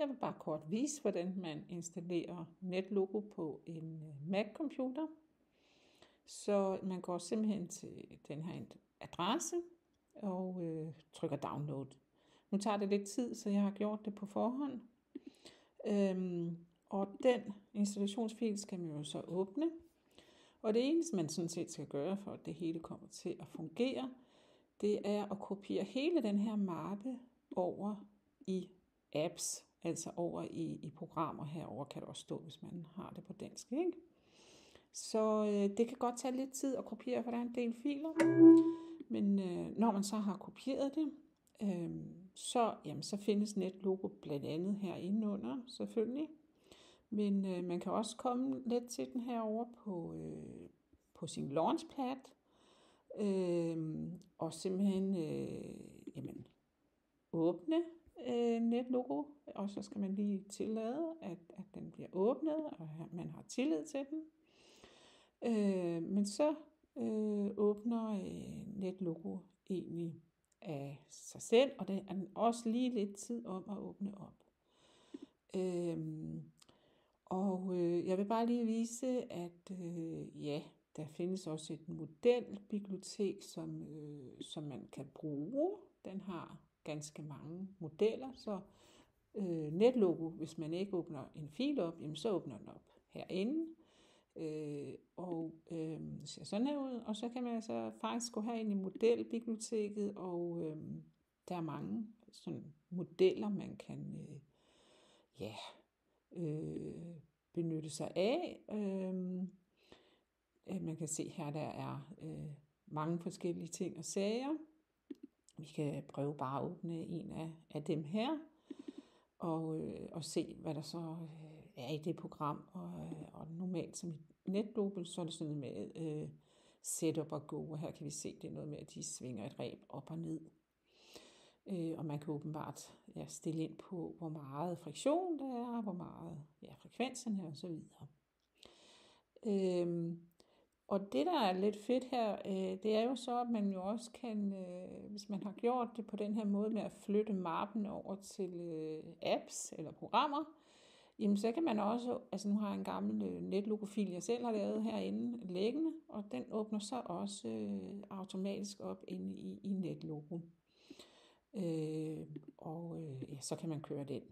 Jeg vil bare kort vise, hvordan man installerer NetLogo på en Mac-computer. Så man går simpelthen til den her adresse og trykker download. Nu tager det lidt tid, så jeg har gjort det på forhånd. Og den installationsfil skal man jo så åbne. Og det eneste, man sådan set skal gøre, for at det hele kommer til at fungere, det er at kopiere hele den her mappe over i apps, altså over i programmer. Herover kan det også stå, hvis man har det på dansk, ikke? Så det kan godt tage lidt tid at kopiere, for der er en del filer. Men når man så har kopieret det, så findes NetLogo blandt andet herinde under, selvfølgelig. Men man kan også komme lidt til den herovre på sin launchpad, og simpelthen åbne NetLogo, og så skal man lige tillade, at den bliver åbnet, og man har tillid til den. Men så åbner NetLogo egentlig af sig selv, og det er også lige lidt tid om at åbne op. Jeg vil bare lige vise, at der findes også et modelbibliotek, som man kan bruge. Den har ganske mange modeller, så NetLogo, hvis man ikke åbner en fil op, jamen så åbner den op herinde. Ser sådan her ud, og så kan man altså faktisk gå herind i modelbiblioteket, og der er mange sådan modeller, man kan benytte sig af. Man kan se her, der er mange forskellige ting og sager. Vi kan prøve bare at åbne en af dem her, og se, hvad der så er i det program. Og normalt som i NetLogo, så er det sådan med setup og go, og her kan vi se, det er noget med, at de svinger et reb op og ned. Og man kan åbenbart stille ind på, hvor meget friktion der er, hvor meget frekvensen er, og så videre. Og det, der er lidt fedt her, det er jo så, at man jo også kan, hvis man har gjort det på den her måde med at flytte mappen over til apps eller programmer, jamen så kan man også, altså nu har jeg en gammel NetLogo-fil, jeg selv har lavet herinde liggende, og den åbner så også automatisk op inde i NetLogo. Så kan man køre den.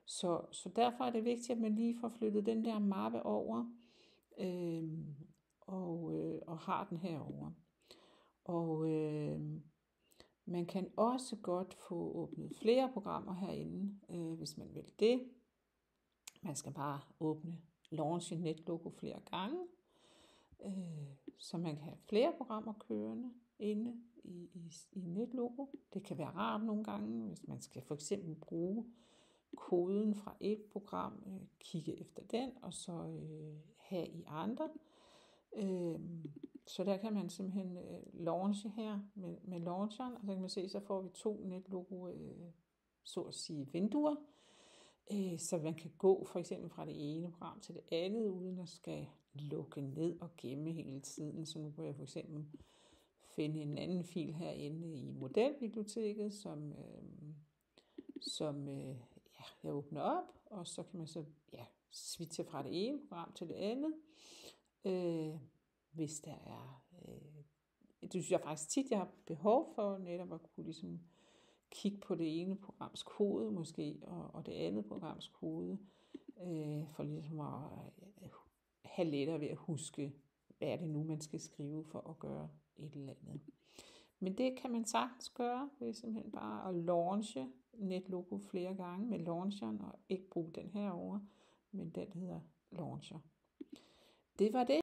Så derfor er det vigtigt, at man lige får flyttet den der mappe over, og har den herovre. Og man kan også godt få åbnet flere programmer herinde, hvis man vil det. Man skal bare åbne launch NetLogo flere gange, så man kan have flere programmer kørende inde i NetLogo. Det kan være rart nogle gange, hvis man skal for eksempel bruge koden fra et program, kigge efter den, og så have i andre. Så der kan man simpelthen launche her med launcheren, og så kan man se, så får vi 2 NetLogo, så at sige, vinduer, så man kan gå for eksempel fra det ene program til det andet, uden at skal lukke ned og gemme hele tiden. Så nu kan jeg for eksempel finde en anden fil herinde i modelbiblioteket, som jeg åbner op, og så kan man så switche fra det ene program til det andet, hvis der er, det synes jeg faktisk tit, jeg har behov for netop at kunne ligesom kigge på det ene programs kode måske, og det andet programs kode, for ligesom at have lettere ved at huske, hvad er det nu, man skal skrive for at gøre et eller andet. Men det kan man sagtens gøre ved simpelthen bare at launche NetLogo flere gange med launcheren, og ikke bruge den herovre, men den hedder launcher. Det var det.